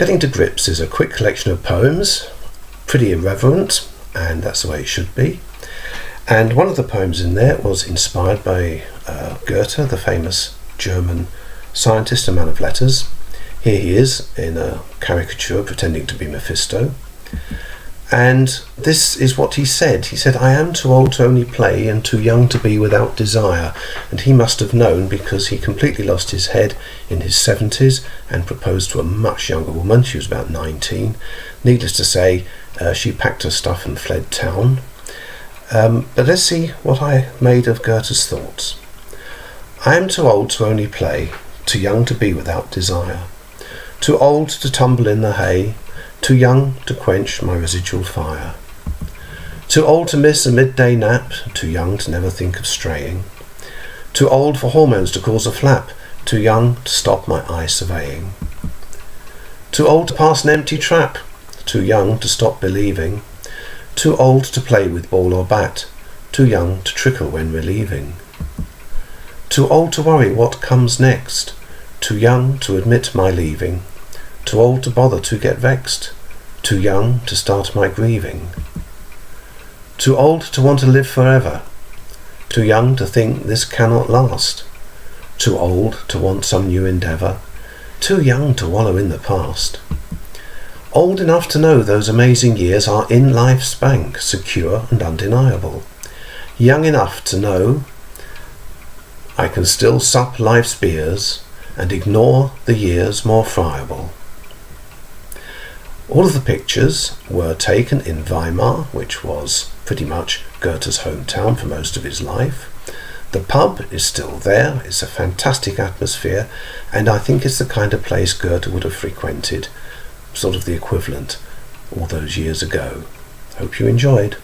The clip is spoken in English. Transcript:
Getting to Grips is a quick collection of poems, pretty irreverent, and that's the way it should be. And one of the poems in there was inspired by Goethe, the famous German scientist and man of letters. Here he is in a caricature pretending to be Mephisto. And this is what he said. He said, "I am too old to only play and too young to be without desire." And he must have known, because he completely lost his head in his 70s and proposed to a much younger woman. She was about 19. Needless to say, she packed her stuff and fled town. But let's see what I made of Goethe's thoughts. "I am too old to only play, too young to be without desire, too old to tumble in the hay, too young to quench my residual fire, too old to miss a midday nap, too young to never think of straying, too old for hormones to cause a flap, too young to stop my eye surveying, too old to pass an empty trap, too young to stop believing, too old to play with ball or bat, too young to trickle when relieving, too old to worry what comes next, too young to admit my leaving, too old to bother to get vexed, too young to start my grieving, too old to want to live forever, too young to think this cannot last, too old to want some new endeavour, too young to wallow in the past, old enough to know those amazing years are in life's bank, secure and undeniable, young enough to know I can still sup life's beers and ignore the years more friable." All of the pictures were taken in Weimar, which was pretty much Goethe's hometown for most of his life. The pub is still there. It's a fantastic atmosphere, and I think it's the kind of place Goethe would have frequented, sort of the equivalent all those years ago. Hope you enjoyed.